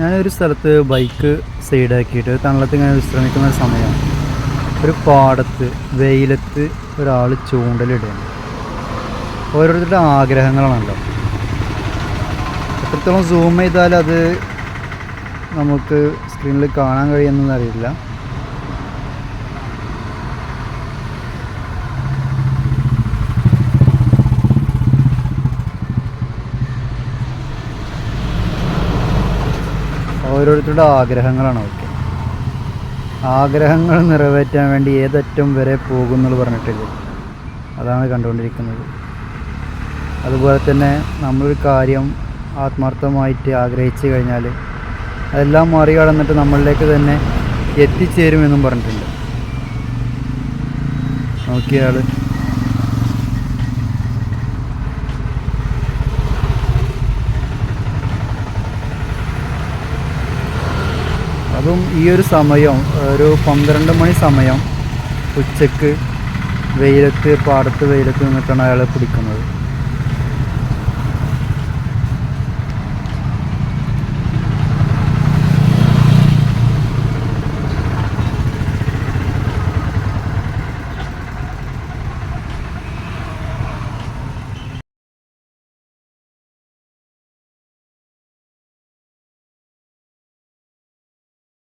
ഞാനൊരു സ്ഥലത്ത് ബൈക്ക് സൈഡാക്കിയിട്ട് തണലത്ത് ഇങ്ങനെ വിശ്രമിക്കുന്ന ഒരു സമയമാണ്. ഒരു പാടത്ത് വെയിലത്ത് ഒരാൾ ചൂണ്ടലിടുകയാണ്. ഓരോരുത്തരുടെ ആഗ്രഹങ്ങളാണല്ലോ. എത്രത്തോളം സൂം ചെയ്താൽ അത് നമുക്ക് സ്ക്രീനിൽ കാണാൻ കഴിയുമെന്നൊന്നും അറിയില്ല. ഓരോരുത്തരുടെ ആഗ്രഹങ്ങളാണ്. ഓക്കെ, ആഗ്രഹങ്ങൾ നിറവേറ്റാൻ വേണ്ടി ഏതറ്റം വരെ പോകുമെന്ന് പറഞ്ഞിട്ടില്ല, അതാണ് കണ്ടുകൊണ്ടിരിക്കുന്നത്. അതുപോലെ തന്നെ നമ്മളൊരു കാര്യം ആത്മാർത്ഥമായിട്ട് ആഗ്രഹിച്ചു കഴിഞ്ഞാൽ അതെല്ലാം മറികടന്നിട്ട് നമ്മളിലേക്ക് തന്നെ എത്തിച്ചേരുമെന്നും പറഞ്ഞിട്ടുണ്ട്. നോക്കിയാൾ അതും ഈ ഒരു സമയം, ഒരു 12 മണി സമയം ഉച്ചക്ക് വെയിലത്ത്, പാടത്ത് വെയിലത്ത് നിന്നിട്ടാണ് അയാൾ പിടിക്കുന്നത്.